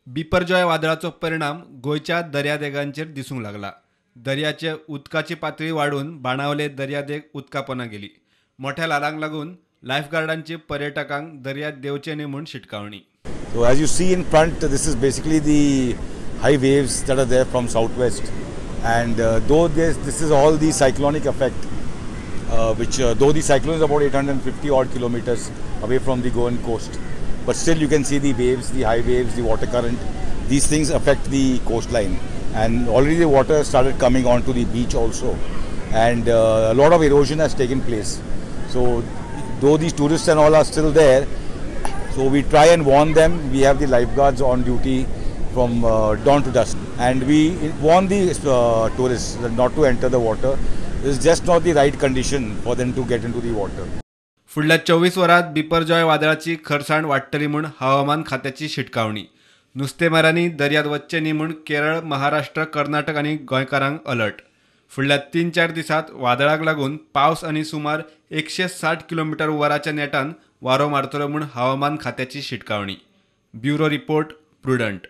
बिपरजॉय वादळाचो परिणाम गोयच्या दर्यादेगांचेर दिसूंक लागला। दर्याचे उदकाची पातळी वाढून बाणावले दर्यादेग उदकापोंदा गेली। मोठ्या ल्हारांक लागून लायफगार्डांची पर्यटकांक दर्यांत देवचे न्ही म्हूण शिटकावणी। So as you see in front, this is basically the high waves that are there from southwest, and though this is all the cyclonic effect, though the cyclone is about 850 odd kilometers away from the Goan coast, but still you can see the waves, the high waves, the water current. These things affect the coastline, and already the water started coming onto the beach also, and a lot of erosion has taken place. So though these tourists and all are still there, so we try and warn them. We have the lifeguards on duty from dawn to dusk, and we warn the tourists not to enter the water. This is just not the right condition for them to get into the water. फुडल्या 24 वरांत बिपरजॉय वादळाची खरसाण वाडटली म्हूण हवामान खात्याची शिटकावणी। नुस्तेमारांनी दर्यांत वचचें न्ही म्हूण केरळ, महाराष्ट्र, कर्नाटक आनी गोंयकारांक अलर्ट। फुडल्या 3-4 दिसांत वादळाक लागून पावस आनी सुमार 160 किलोमीटर वराच्या नेटान वारो मारतलो म्हूण हवामान खात्याची शिटकावणी। Bureau report, prudent.